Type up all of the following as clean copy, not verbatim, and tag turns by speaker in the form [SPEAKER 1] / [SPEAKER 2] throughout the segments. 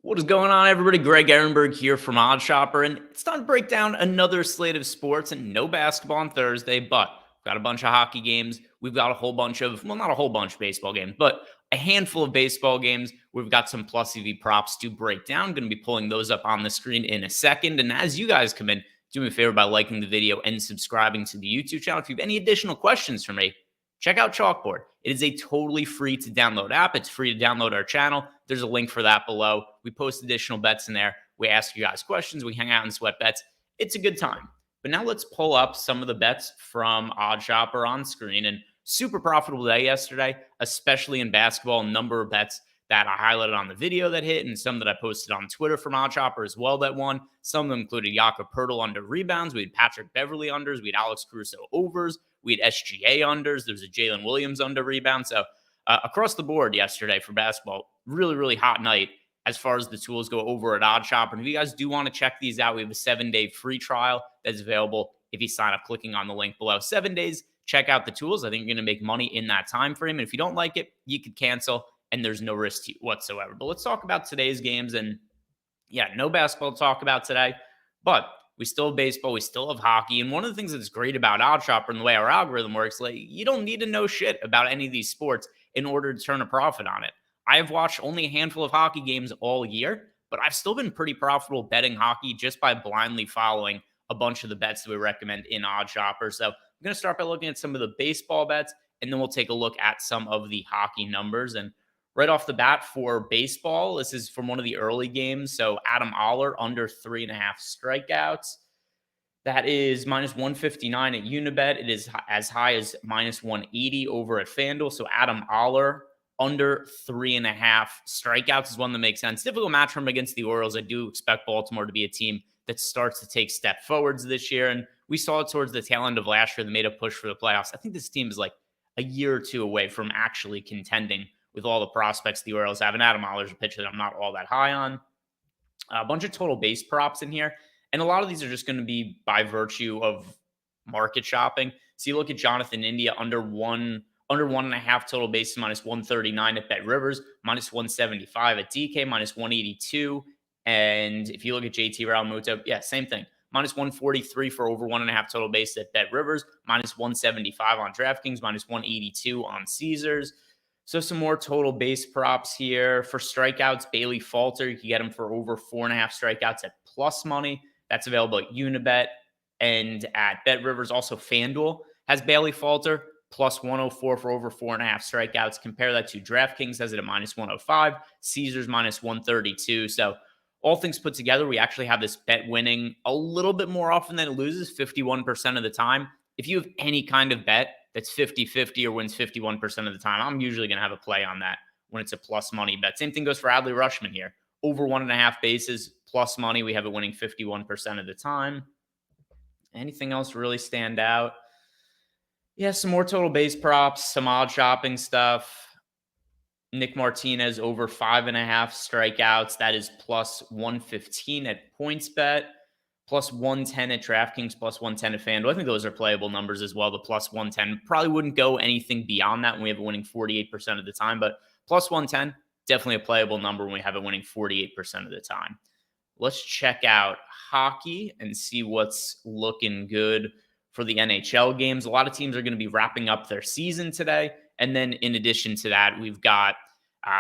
[SPEAKER 1] What is going on, everybody? Greg Ehrenberg here from OddsShopper, and it's time to break down another slate of sports. And no basketball on Thursday, but we've got a bunch of hockey games. We've got a whole bunch of, well, not a whole bunch of baseball games, but a handful of baseball games. We've got some plus EV props to break down. Going to be pulling those up on the screen in a second. And as you guys come in, do me a favor by liking the video and subscribing to the YouTube channel. If you have any additional questions for me, check out Chalkboard. It is a totally free to download app. It's free to download our channel. There's a link for that below. We post additional bets in there. We ask you guys questions. We hang out and sweat bets. It's a good time. But now let's pull up some of the bets from OddsShopper on screen. And super profitable day yesterday, especially in basketball. Number of bets that I highlighted on the video that hit, and some that I posted on Twitter from OddsShopper as well that won. Some of them included Jakob Poeltl under rebounds. We had Patrick Beverley unders. We had Alex Caruso overs. We had SGA unders. There was a Jalen Williams under rebound. So across the board yesterday for basketball, really, really hot night as far as the tools go over at OddsShopper. And if you guys do want to check these out, we have a 7-day free trial that's available if you sign up clicking on the link below. 7 days, check out the tools. I think you're going to make money in that time frame. And if you don't like it, you could cancel, and there's no risk to you whatsoever. But let's talk about today's games. And yeah, no basketball to talk about today, but we still have baseball. We still have hockey. And one of the things that's great about OddsShopper and the way our algorithm works, like, you don't need to know shit about any of these sports in order to turn a profit on it. I have watched only a handful of hockey games all year, but I've still been pretty profitable betting hockey just by blindly following a bunch of the bets that we recommend in OddsShopper. So I'm going to start by looking at some of the baseball bets, and then we'll take a look at some of the hockey numbers. And right off the bat for baseball, this is from one of the early games. So Adam Oller under 3.5 strikeouts. That is minus 159 at Unibet. It is as high as minus 180 over at FanDuel. So Adam Oller under 3.5 strikeouts is one that makes sense. Difficult match for him against the Orioles. I do expect Baltimore to be a team that starts to take step forwards this year. And we saw it towards the tail end of last year. They made a push for the playoffs. I think this team is like a year or two away from actually contending with all the prospects the Orioles have. And Adam Oller's a pitcher that I'm not all that high on. A bunch of total base props in here. And a lot of these are just going to be by virtue of market shopping. So you look at Jonathan India under 1.5 total bases, minus 139 at Bet Rivers, minus 175 at DK, minus 182. And if you look at JT Realmuto, yeah, same thing. Minus 143 for over 1.5 total bases at Bet Rivers, minus 175 on DraftKings, minus 182 on Caesars. So some more total base props here. For strikeouts, Bailey Falter, you can get him for over 4.5 strikeouts at plus money. That's available at Unibet and at Bet Rivers. Also, FanDuel has Bailey Falter plus 104 for over 4.5 strikeouts. Compare that to DraftKings, has it at minus 105. Caesars minus 132. So all things put together, we actually have this bet winning a little bit more often than it loses, 51% of the time. If you have any kind of bet that's 50-50 or wins 51% of the time, I'm usually going to have a play on that when it's a plus money bet. Same thing goes for Adley Rutschman here. Over 1.5 bases, plus money. We have it winning 51% of the time. Anything else really stand out? Yeah, some more total base props, some odd shopping stuff. Nick Martinez over 5.5 strikeouts. That is plus 115 at PointsBet. Plus 110 at DraftKings, plus 110 at FanDuel. I think those are playable numbers as well. The plus 110 probably wouldn't go anything beyond that when we have it winning 48% of the time, but plus 110, definitely a playable number when we have it winning 48% of the time. Let's check out hockey and see what's looking good for the NHL games. A lot of teams are going to be wrapping up their season today. And then in addition to that, we've got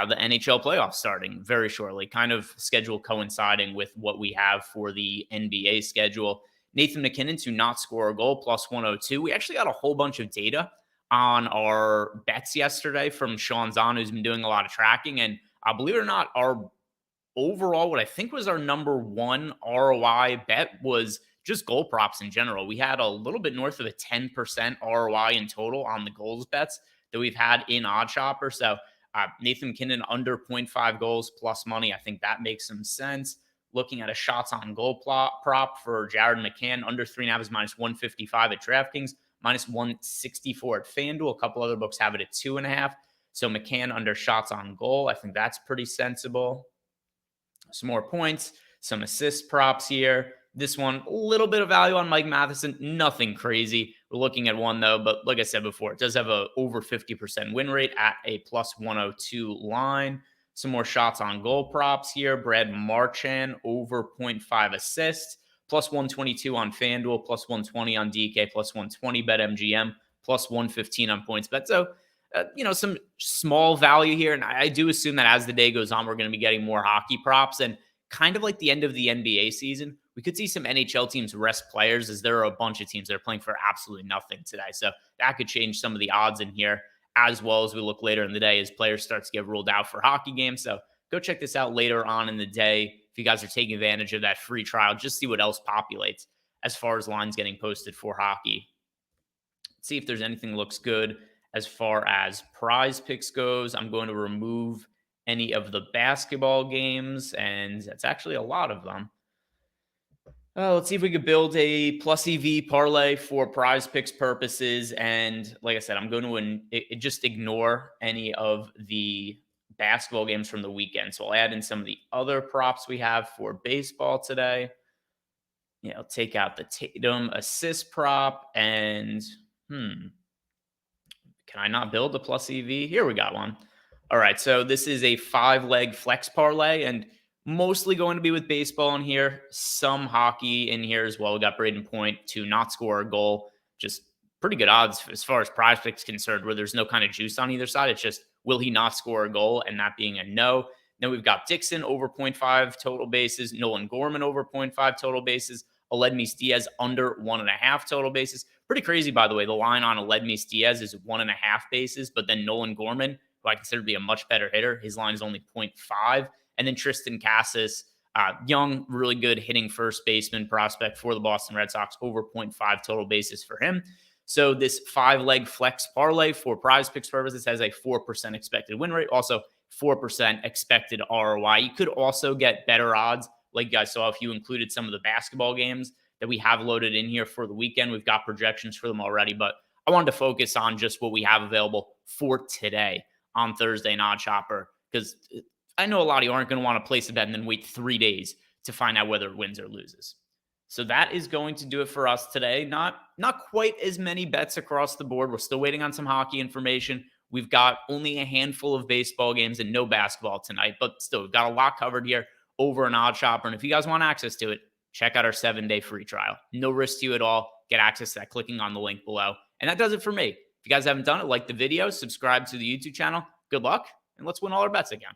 [SPEAKER 1] the NHL playoffs starting very shortly, kind of schedule coinciding with what we have for the NBA schedule. Nathan McKinnon to not score a goal, plus 102. We actually got a whole bunch of data on our bets yesterday from Sean Zahn, who's been doing a lot of tracking. And believe it or not, our overall, what I think was our number one ROI bet was just goal props in general. We had a little bit north of a 10% ROI in total on the goals bets that we've had in OddsShopper. So Nathan McKinnon under 0.5 goals plus money. I think that makes some sense. Looking at a shots on goal prop for Jared McCann, under 3.5 is minus 155 at DraftKings, minus 164 at FanDuel. A couple other books have it at 2.5. So McCann under shots on goal. I think that's pretty sensible. Some more points, some assist props here. This one, a little bit of value on Mike Matheson. Nothing crazy. We're looking at one, though. But like I said before, it does have a over 50% win rate at a plus 102 line. Some more shots on goal props here. Brad Marchand over 0.5 assists, plus 122 on FanDuel, plus 120 on DK, plus 120 BetMGM, plus 115 on PointsBet. So, some small value here. And I do assume that as the day goes on, we're going to be getting more hockey props. And kind of like the end of the NBA season, we could see some NHL teams rest players, as there are a bunch of teams that are playing for absolutely nothing today. So that could change some of the odds in here, as well as we look later in the day as players start to get ruled out for hockey games. So go check this out later on in the day if you guys are taking advantage of that free trial. Just see what else populates as far as lines getting posted for hockey. See if there's anything that looks good as far as prize picks goes. I'm going to remove any of the basketball games, and that's actually a lot of them. Let's see if we could build a plus EV parlay for prize picks purposes. And like I said, I'm going to just ignore any of the basketball games from the weekend. So I'll add in some of the other props we have for baseball today. Take out the Tatum assist prop, and can I not build a plus EV? Here we got one. All right, so this is a 5-leg flex parlay, and mostly going to be with baseball in here, some hockey in here as well. We got Braden Point to not score a goal. Just pretty good odds as far as prize picks concerned, where there's no kind of juice on either side. It's just, will he not score a goal? And that being a no. Then we've got Dixon over 0.5 total bases, Nolan Gorman over 0.5 total bases, Aledmys Diaz under 1.5 total bases. Pretty crazy, by the way. The line on Aledmys Diaz is 1.5 bases, but then Nolan Gorman, who I consider to be a much better hitter, his line is only 0.5. And then Tristan Casas, young, really good hitting first baseman prospect for the Boston Red Sox, over 0.5 total bases for him. So this 5-leg flex parlay for prize picks purposes has a 4% expected win rate, also 4% expected ROI. You could also get better odds, like you guys saw if you included some of the basketball games that we have loaded in here for the weekend. We've got projections for them already, but I wanted to focus on just what we have available for today on Thursday in OddsShopper, because I know a lot of you aren't going to want to place a bet and then wait 3 days to find out whether it wins or loses. So that is going to do it for us today. Not quite as many bets across the board. We're still waiting on some hockey information. We've got only a handful of baseball games and no basketball tonight, but still, we've got a lot covered here over an OddsShopper. And if you guys want access to it, check out our 7-day free trial. No risk to you at all. Get access to that clicking on the link below. And that does it for me. If you guys haven't done it, like the video, subscribe to the YouTube channel. Good luck, and let's win all our bets again.